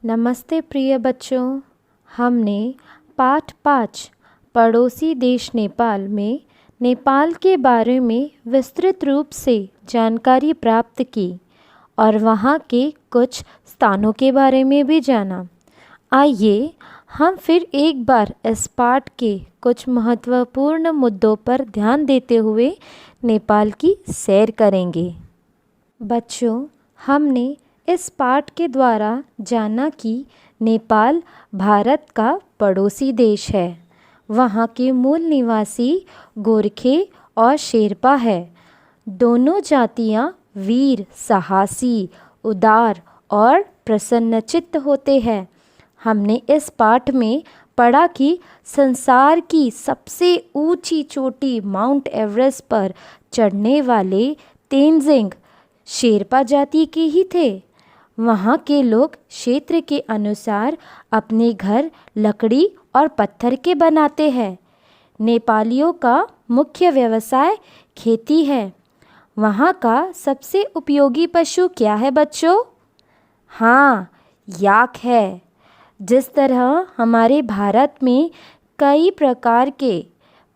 नमस्ते प्रिय बच्चों। हमने पाठ 5 पड़ोसी देश नेपाल में नेपाल के बारे में विस्तृत रूप से जानकारी प्राप्त की और वहाँ के कुछ स्थानों के बारे में भी जाना। आइए हम फिर एक बार इस पाठ के कुछ महत्वपूर्ण मुद्दों पर ध्यान देते हुए नेपाल की सैर करेंगे। बच्चों, हमने इस पाठ के द्वारा जाना कि नेपाल भारत का पड़ोसी देश है। वहाँ के मूल निवासी गोरखे और शेरपा है। दोनों जातियाँ वीर, साहसी, उदार और प्रसन्नचित्त होते हैं। हमने इस पाठ में पढ़ा कि संसार की सबसे ऊंची चोटी माउंट एवरेस्ट पर चढ़ने वाले तेंजिंग शेरपा जाति के ही थे। वहाँ के लोग क्षेत्र के अनुसार अपने घर लकड़ी और पत्थर के बनाते हैं। नेपालियों का मुख्य व्यवसाय खेती है। वहाँ का सबसे उपयोगी पशु क्या है बच्चों? हाँ, याक है। जिस तरह हमारे भारत में कई प्रकार के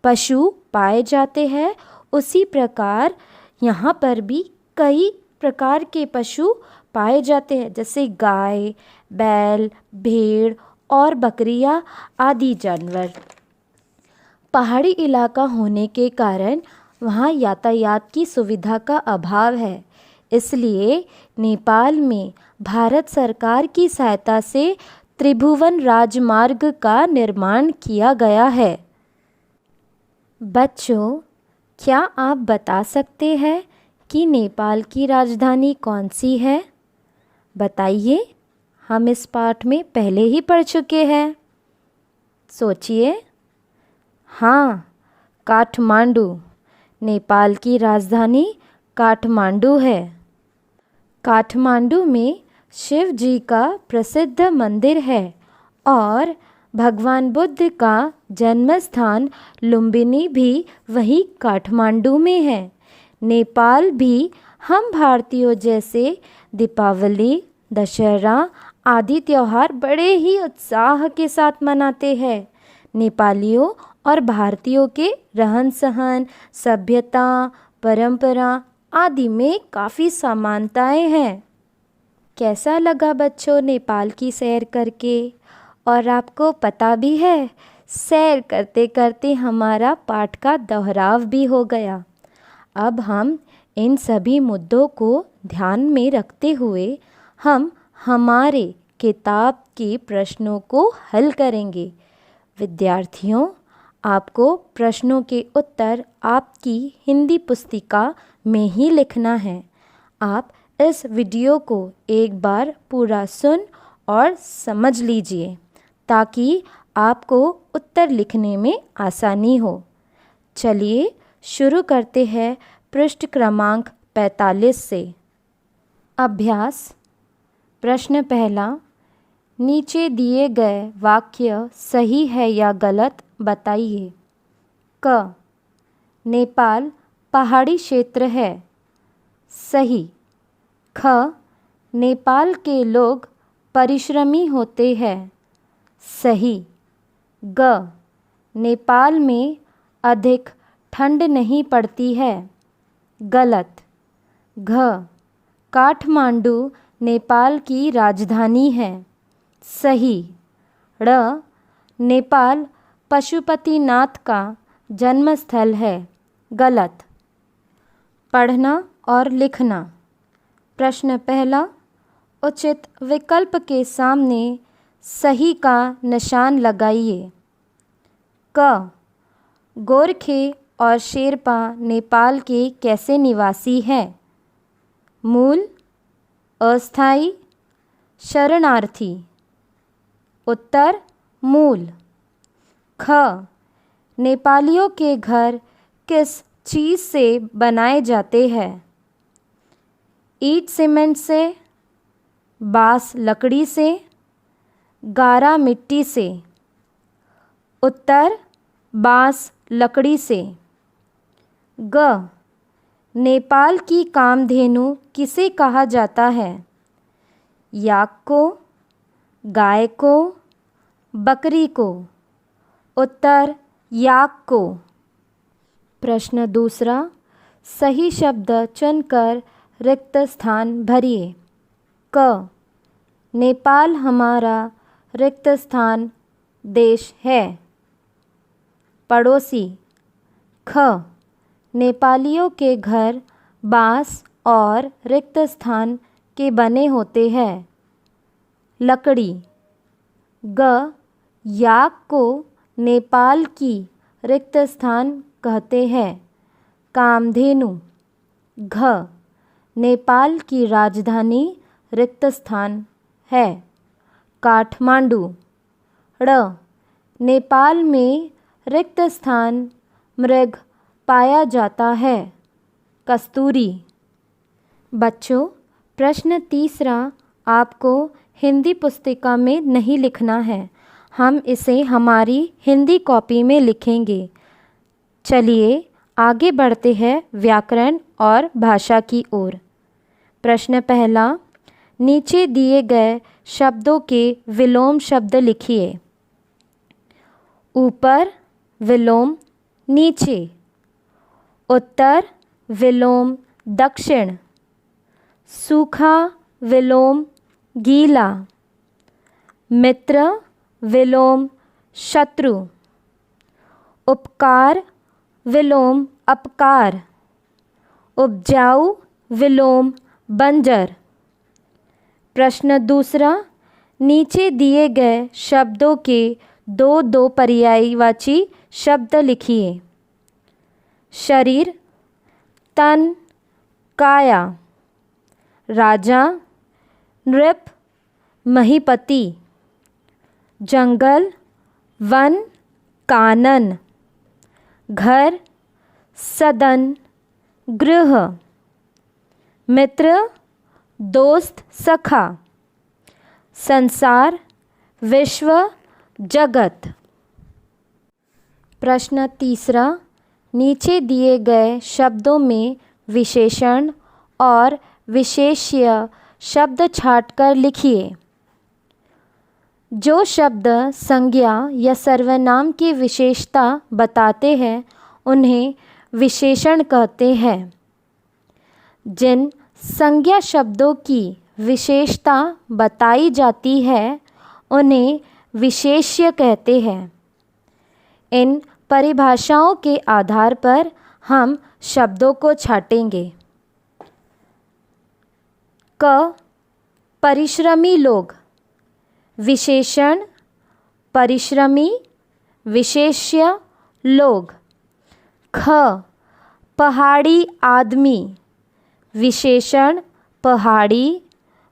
पशु पाए जाते हैं, उसी प्रकार यहाँ पर भी कई प्रकार के पशु पाए जाते हैं, जैसे गाय, बैल, भेड़ और बकरियां आदि जानवर। पहाड़ी इलाका होने के कारण वहाँ यातायात की सुविधा का अभाव है। इसलिए नेपाल में भारत सरकार की सहायता से त्रिभुवन राजमार्ग का निर्माण किया गया है। बच्चों, क्या आप बता सकते हैं कि नेपाल की राजधानी कौन सी है? बताइए, हम इस पाठ में पहले ही पढ़ चुके हैं। सोचिए। हाँ, काठमांडू। नेपाल की राजधानी काठमांडू है। काठमांडू में शिव जी का प्रसिद्ध मंदिर है और भगवान बुद्ध का जन्म स्थान लुम्बिनी भी वही काठमांडू में है। नेपाल भी हम भारतीयों जैसे दीपावली, दशहरा आदि त्योहार बड़े ही उत्साह के साथ मनाते हैं। नेपालियों और भारतीयों के रहन सहन, सभ्यता, परंपरा आदि में काफ़ी समानताएं हैं। कैसा लगा बच्चों नेपाल की सैर करके? और आपको पता भी है, सैर करते करते हमारा पाठ का दोहराव भी हो गया। अब हम इन सभी मुद्दों को ध्यान में रखते हुए हम हमारे किताब के प्रश्नों को हल करेंगे। विद्यार्थियों, आपको प्रश्नों के उत्तर आपकी हिंदी पुस्तिका में ही लिखना है। आप इस वीडियो को एक बार पूरा सुन और समझ लीजिए ताकि आपको उत्तर लिखने में आसानी हो। चलिए शुरू करते हैं पृष्ठ क्रमांक 45 से। अभ्यास प्रश्न पहला, नीचे दिए गए वाक्य सही है या गलत बताइए। क, नेपाल पहाड़ी क्षेत्र है। सही। ख, नेपाल के लोग परिश्रमी होते हैं। सही। ग, नेपाल में अधिक ठंड नहीं पड़ती है। गलत। घ, काठमांडू नेपाल की राजधानी है। सही। ड़, नेपाल पशुपतिनाथ का जन्म स्थल है। गलत। पढ़ना और लिखना। प्रश्न पहला, उचित विकल्प के सामने सही का निशान लगाइए। क, गोरखे और शेरपा नेपाल के कैसे निवासी हैं? मूल, अस्थायी, शरणार्थी। उत्तर मूल। ख, नेपालियों के घर किस चीज़ से बनाए जाते हैं? ईंट सीमेंट से, बाँस लकड़ी से, गारा मिट्टी से। उत्तर बाँस लकड़ी से। ग, नेपाल की कामधेनु किसे कहा जाता है? याक को, गाय को, बकरी को। उत्तर याक को। प्रश्न दूसरा, सही शब्द चुनकर रिक्त स्थान भरिए। क, नेपाल हमारा रिक्त स्थान देश है। पड़ोसी। ख, नेपालियों के घर बांस और रिक्त स्थान के बने होते हैं। लकड़ी। ग, याक को नेपाल की रिक्त स्थान कहते हैं। कामधेनु। घ, नेपाल की राजधानी रिक्त स्थान है। काठमांडू। ड़, नेपाल में रिक्त स्थान मृग पाया जाता है। कस्तूरी। बच्चों, प्रश्न तीसरा आपको हिंदी पुस्तिका में नहीं लिखना है, हम इसे हमारी हिंदी कॉपी में लिखेंगे। चलिए आगे बढ़ते हैं व्याकरण और भाषा की ओर। प्रश्न पहला, नीचे दिए गए शब्दों के विलोम शब्द लिखिए। ऊपर विलोम नीचे। उत्तर विलोम दक्षिण। सूखा विलोम गीला। मित्र विलोम शत्रु। उपकार विलोम अपकार। उपजाऊ विलोम बंजर। प्रश्न दूसरा, नीचे दिए गए शब्दों के दो पर्यायवाची शब्द लिखिए। शरीर, तन, काया। राजा, नृप, महीपति। जंगल, वन, कानन। घर, सदन, गृह। मित्र, दोस्त, सखा। संसार, विश्व, जगत। प्रश्न तीसरा, नीचे दिए गए शब्दों में विशेषण और विशेष्य शब्द छांटकर लिखिए। जो शब्द संज्ञा या सर्वनाम की विशेषता बताते हैं उन्हें विशेषण कहते हैं। जिन संज्ञा शब्दों की विशेषता बताई जाती है उन्हें विशेष्य कहते हैं। इन परिभाषाओं के आधार पर हम शब्दों को छांटेंगे। क, परिश्रमी लोग। विशेषण परिश्रमी, विशेष्य लोग। ख, पहाड़ी आदमी। विशेषण पहाड़ी,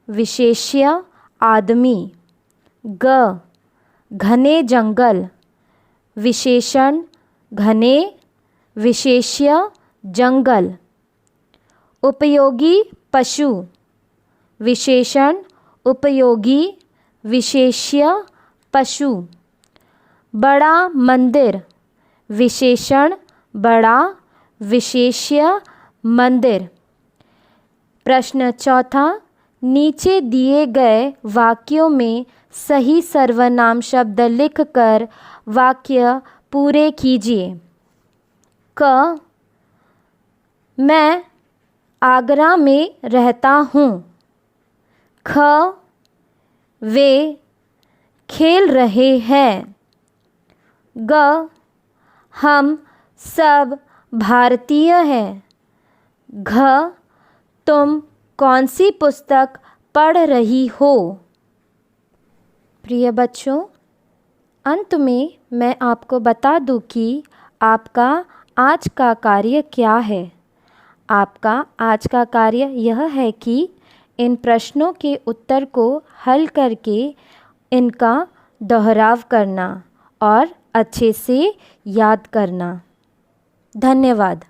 विशेष्य आदमी। ग, घने जंगल। विशेषण घने, विशेष्य जंगल। उपयोगी पशु। विशेषण उपयोगी, विशेष्य पशु। बड़ा मंदिर। विशेषण बड़ा, विशेष्य मंदिर। प्रश्न चौथा, नीचे दिए गए वाक्यों में सही सर्वनाम शब्द लिखकर वाक्य पूरे कीजिए। क, मैं आगरा में रहता हूँ। ख, वे खेल रहे हैं। ग, हम सब भारतीय हैं। घ, तुम कौन सी पुस्तक पढ़ रही हो? प्रिय बच्चों, अंत में मैं आपको बता दूं कि आपका आज का कार्य क्या है। आपका आज का कार्य यह है कि इन प्रश्नों के उत्तर को हल करके इनका दोहराव करना और अच्छे से याद करना। धन्यवाद।